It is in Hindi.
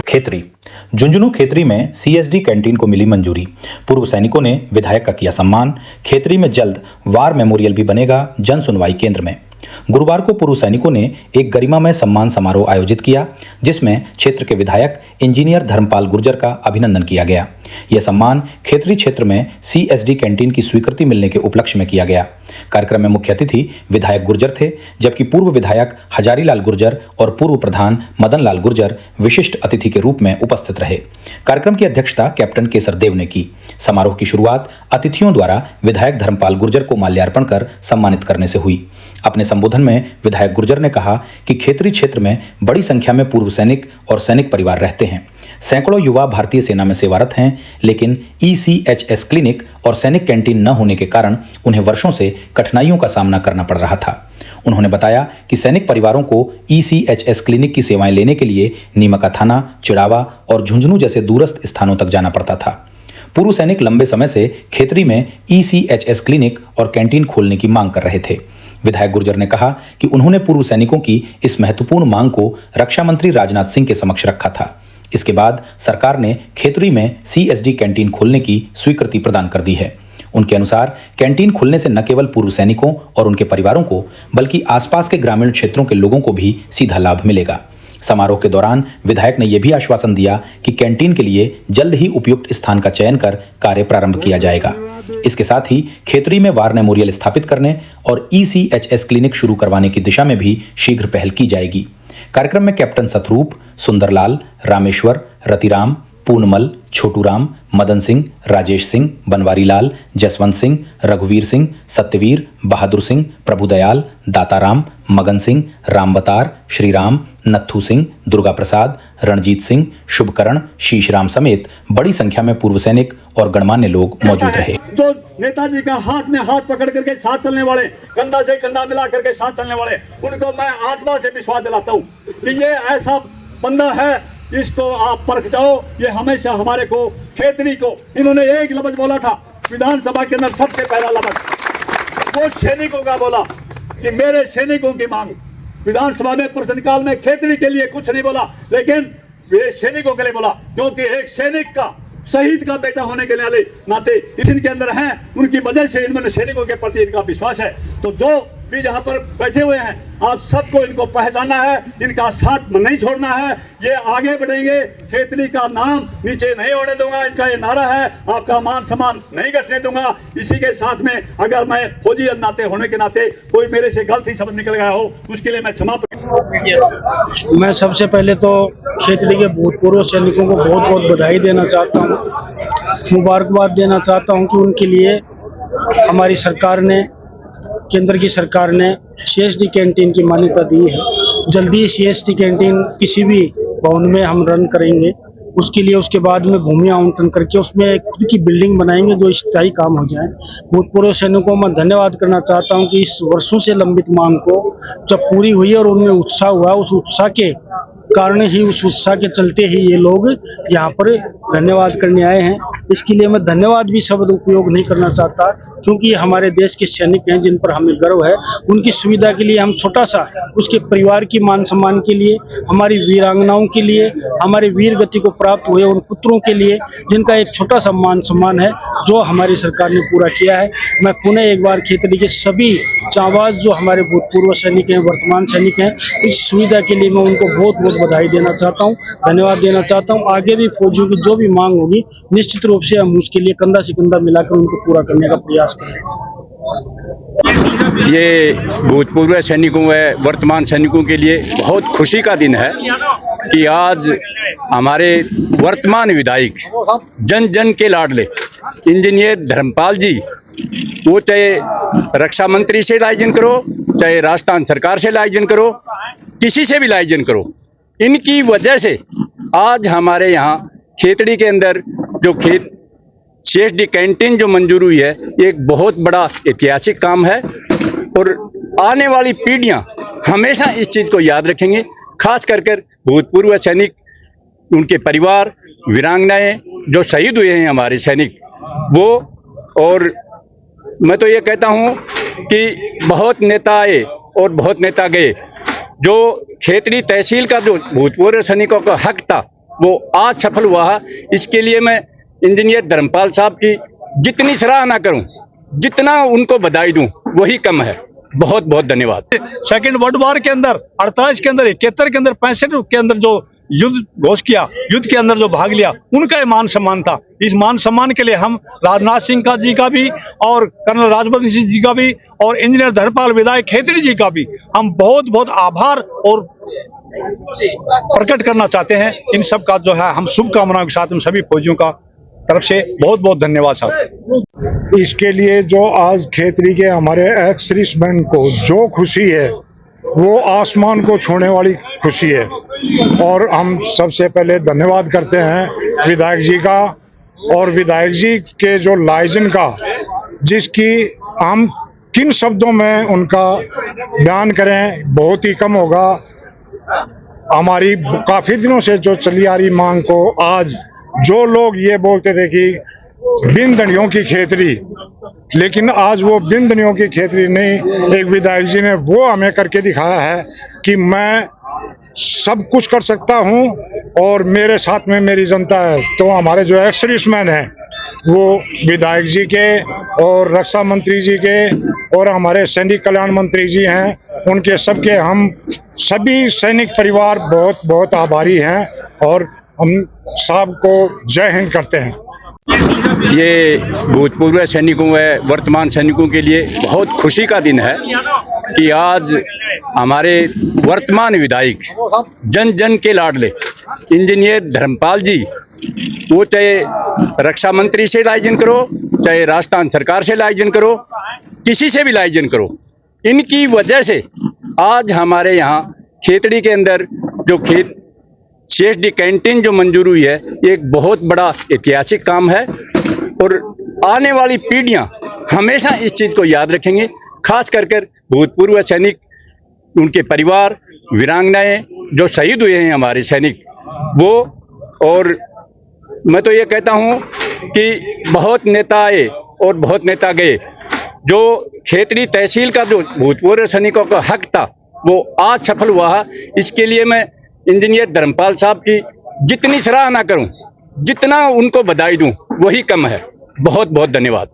खेतरी झुंझुनू खेतरी में सीएसडी कैंटीन को मिली मंजूरी। पूर्व सैनिकों ने विधायक का किया सम्मान। खेतरी में जल्द वार मेमोरियल भी बनेगा जन सुनवाई केंद्र में। गुरुवार को पूर्व सैनिकों ने एक गरिमामय सम्मान समारोह आयोजित किया, जिसमें क्षेत्र के विधायक इंजीनियर धर्मपाल गुर्जर का अभिनंदन किया गया। यह सम्मान खेतरी क्षेत्र में सीएसडी कैंटीन की स्वीकृति मिलने के उपलक्ष्य में किया गया। कार्यक्रम में मुख्य अतिथि विधायक गुर्जर थे, जबकि पूर्व विधायक हजारीलाल गुर्जर और पूर्व प्रधान मदन लाल गुर्जर विशिष्ट अतिथि के रूप में उपस्थित रहे। कार्यक्रम की अध्यक्षता कैप्टन केसर देव ने की। समारोह की शुरुआत अतिथियों द्वारा विधायक धर्मपाल गुर्जर को माल्यार्पण कर सम्मानित करने से हुई। अपने संबोधन में विधायक गुर्जर ने कहा कि खेतरी क्षेत्र में बड़ी संख्या में पूर्व सैनिक और सैनिक परिवार रहते हैं। सैकड़ों युवा भारतीय सेना में सेवारत हैं, लेकिन ईसीएचएस क्लिनिक और सैनिक कैंटीन न होने के कारण उन्हें वर्षों से कठिनाइयों का सामना करना पड़ रहा था। उन्होंने बताया कि सैनिक परिवारों को ईसीएचएस क्लिनिक की सेवाएं लेने के लिए नीमका थाना, चिड़ावा और झुंझुनू जैसे दूरस्थ स्थानों तक जाना पड़ता था। पूर्व सैनिक लंबे समय से खेतरी में ईसीएचएस क्लिनिक और कैंटीन खोलने की मांग कर रहे थे। विधायक गुर्जर ने कहा कि उन्होंने पूर्व सैनिकों की इस महत्वपूर्ण मांग को रक्षा मंत्री राजनाथ सिंह के समक्ष रखा था। इसके बाद सरकार ने खेतरी में सीएसडी कैंटीन खोलने की स्वीकृति प्रदान कर दी है। उनके अनुसार कैंटीन खुलने से न केवल पूर्व सैनिकों और उनके परिवारों को, बल्कि आसपास के ग्रामीण क्षेत्रों के लोगों को भी सीधा लाभ मिलेगा। समारोह के दौरान विधायक ने यह भी आश्वासन दिया कि कैंटीन के लिए जल्द ही उपयुक्त स्थान का चयन कर कार्य प्रारंभ किया जाएगा। इसके साथ ही खेतरी में वार मेमोरियल स्थापित करने और ईसीएचएस क्लिनिक शुरू करवाने की दिशा में भी शीघ्र पहल की जाएगी। कार्यक्रम में कैप्टन सतरूप, सुंदरलाल, रामेश्वर, रतिराम, पूनमल, छोटूराम, मदन सिंह, राजेश सिंह, बनवारी लाल, जसवंत सिंह, रघुवीर सिंह, सत्यवीर, बहादुर सिंह, प्रभुदयाल, दाताराम, मगन सिंह, रामवतार, श्रीराम, नत्थू सिंह, दुर्गा प्रसाद, रणजीत सिंह, शुभकरण, शीशराम समेत बड़ी संख्या में पूर्व सैनिक और गणमान्य लोग मौजूद रहे। जो नेताजी का हाथ में हाथ पकड़ करके साथ चलने वाले, कंधा से कंधा मिला करके साथ चलने वाले, उनको मैं आत्मा से विश्वास दिलाता हूँ कि ये ऐसा बंदा है, इसको आप परख जाओ। ये हमेशा हमारे को खेतरी को, इन्होंने एक लफ्ज बोला था विधानसभा के अंदर, सबसे पहला लफ्ज वो सैनिकों का बोला कि मेरे सैनिकों की मांग। विधानसभा में प्रश्नकाल में खेतरी के लिए कुछ नहीं बोला, लेकिन वे सैनिकों के लिए बोला, क्योंकि एक सैनिक का, शहीद का बेटा होने के नाते इनके अंदर हैं, उनकी वजह से इनमें सैनिकों के प्रति इनका विश्वास है। तो जो भी जहाँ पर बैठे हुए हैं, आप सबको इनको पहचानना है, इनका साथ नहीं छोड़ना है। ये आगे बढ़ेंगे, खेतरी का नाम नीचे नहीं होने दूंगा, इनका ये नारा है। आपका मान सम्मान नहीं घटने दूंगा। इसी के साथ में अगर मैं फौजी नाते होने के नाते कोई मेरे से गलती शब्द निकल गया हो, उसके लिए मैं क्षमा। मैं सबसे पहले तो खेतरी के भूतपूर्व सैनिकों को बहुत बहुत बधाई देना चाहता हूँ, मुबारकबाद देना चाहता हूँ कि उनके लिए हमारी सरकार ने, केंद्र की सरकार ने सीएसडी कैंटीन की मान्यता दी है। जल्दी सीएसडी कैंटीन किसी भी भवन में हम रन करेंगे। उसके लिए उसके बाद में भूमि आवंटन करके उसमें खुद की बिल्डिंग बनाएंगे जो स्थायी काम हो जाए। भूतपूर्व सैनिकों को मैं धन्यवाद करना चाहता हूं कि इस वर्षों से लंबित मांग को जब पूरी हुई और उनमें उत्साह हुआ, उस उत्साह के कारण ही, उस उत्साह के चलते ही ये लोग यहाँ पर धन्यवाद करने आए हैं। इसके लिए मैं धन्यवाद भी शब्द उपयोग नहीं करना चाहता, क्योंकि हमारे देश के सैनिक हैं जिन पर हमें गर्व है। उनकी सुविधा के लिए हम छोटा सा, उसके परिवार की मान सम्मान के लिए, हमारी वीरांगनाओं के लिए, हमारे वीर गति को प्राप्त हुए उन पुत्रों के लिए, जिनका एक छोटा सा मान सम्मान है, जो हमारी सरकार ने पूरा किया है। मैं पुनः एक बार खेतरी के सभी जांबाज जो हमारे भूतपूर्व सैनिक हैं, वर्तमान सैनिक हैं, इस सुविधा के लिए मैं उनको बहुत बहुत बधाई देना चाहता हूं, धन्यवाद देना चाहता हूं। आगे भी फौजियों की जो भी मांग होगी, निश्चित रूप से हम उसके लिए कंधा से कंधा मिलाकर उनको पूरा करने का प्रयास करेंगे। ये भूतपूर्व सैनिकों व वर्तमान सैनिकों के लिए बहुत खुशी का दिन है कि आज हमारे वर्तमान विधायक, जन जन के लाडले इंजीनियर धर्मपाल जी, वो चाहे रक्षा मंत्री से लाइजन करो, चाहे राजस्थान सरकार से लाइजन करो, किसी से भी लाइजन करो, इनकी वजह से आज हमारे यहाँ खेतड़ी के अंदर जो सीएसडी कैंटीन जो मंजूर हुई है, एक बहुत बड़ा ऐतिहासिक काम है। और आने वाली पीढ़ियां हमेशा इस चीज़ को याद रखेंगे खास कर भूतपूर्व सैनिक, उनके परिवार, वीरांगनाएं जो शहीद हुए हैं हमारे सैनिक, वो। और मैं तो ये कहता हूँ कि बहुत नेता आए और बहुत नेता गए। जो खेतड़ी तहसील का जो भूतपूर्व सैनिकों का हक था वो आज सफल हुआ है। इसके लिए मैं इंजीनियर धर्मपाल साहब की जितनी सराहना करूं, जितना उनको बधाई दूं, वही कम है। बहुत बहुत धन्यवाद। सेकेंड वर्ल्ड वॉर के अंदर 48 के अंदर, 71 के अंदर, 65 के अंदर जो युद्ध घोष किया, युद्ध के अंदर जो भाग लिया, उनका ये मान सम्मान था। इस मान सम्मान के लिए हम राजनाथ सिंह जी का भी और कर्नल राजवर्धन सिंह जी का भी और इंजीनियर धर्मपाल विधायक खेतड़ी जी का भी हम बहुत बहुत आभार और प्रकट करना चाहते हैं। इन सब का जो है हम शुभकामनाओं के साथ हम सभी फौजियों का तरफ से बहुत बहुत धन्यवाद साहब। इसके लिए जो आज खेतड़ी के हमारे एक्स सर्विसमैन को जो खुशी है वो आसमान को छूने वाली खुशी है। और हम सबसे पहले धन्यवाद करते हैं विधायक जी का और विधायक जी के जो लाइजन का, जिसकी हम किन शब्दों में उनका बयान करें, बहुत ही कम होगा। हमारी काफी दिनों से जो चली आ रही मांग को आज जो लोग ये बोलते थे कि बिन दनियों की खेतड़ी, लेकिन आज वो बिन दनियों की खेतड़ी नहीं, एक विधायक जी ने वो हमें करके दिखाया है कि मैं सब कुछ कर सकता हूं और मेरे साथ में मेरी जनता है। तो हमारे जो एक्स सर्विसमैन हैं वो विधायक जी के और रक्षा मंत्री जी के और हमारे सैनिक कल्याण मंत्री जी हैं, उनके सबके हम सभी सैनिक परिवार बहुत बहुत आभारी हैं और हम साहब को जय हिंद करते हैं। ये भूतपूर्व सैनिकों व वर्तमान सैनिकों के लिए बहुत खुशी का दिन है कि आज हमारे वर्तमान विधायक, जन जन के लाडले इंजीनियर धर्मपाल जी, वो चाहे रक्षा मंत्री से लाइजन करो, चाहे राजस्थान सरकार से लाइजन करो, किसी से भी लाइजन करो, इनकी वजह से आज हमारे यहाँ खेतड़ी के अंदर जो CSD कैंटीन जो मंजूर हुई है, ये एक बहुत बड़ा ऐतिहासिक काम है। और आने वाली पीढ़ियां हमेशा इस चीज़ को याद रखेंगे, खास कर भूतपूर्व सैनिक, उनके परिवार, वीरांगनाएं जो शहीद हुए हैं हमारे सैनिक, वो। और मैं तो ये कहता हूँ कि बहुत नेता आए और बहुत नेता गए। जो खेतड़ी तहसील का जो भूतपूर्व सैनिकों का हक था वो आज सफल हुआ है। इसके लिए मैं इंजीनियर धर्मपाल साहब की जितनी सराहना करूं, जितना उनको बधाई दूं, वही कम है। बहुत बहुत धन्यवाद।